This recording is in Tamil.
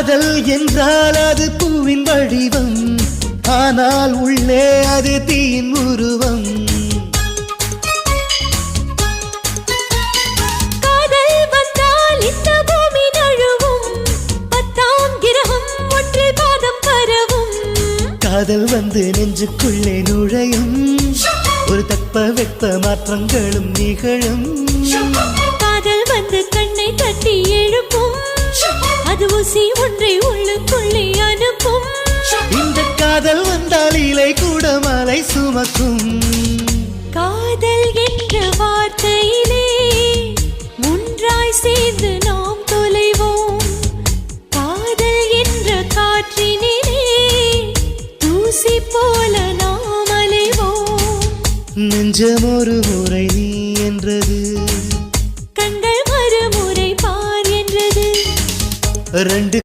காதல் என்றால் அது பூவின் வடிவம், ஆனால் உள்ளே அது தீயின் உருவம். காதல் வந்தால் இந்த பூமி நழுவும், 10ஆம் கிரகம் ஒன்றில் பாதம் பரவும். காதல் வந்து நெஞ்சுக்குள்ளே நுழையும், ஒரு தட்ப வெப்ப மாற்றங்களும் நிகழும். காதல் வந்து கண்ணை தட்டி எழுப்பும், அது ஊசி ஒன்றை உள்ளுக்குள்ளே அனுப்பும். இந்த காதல் வந்தால் இலை கூட மலை சுமக்கும். காதல் என்ற வார்த்தையிலே ஒன்றாய் சேர்ந்து நாம் தொலைவோம். காதல் என்ற காற்றினிலே தூசி போல நாம் அலைவோம். நெஞ்சம் ஒரு முறை நீ என்றது, கண்கள் மறுமுறை பார் என்றது. 2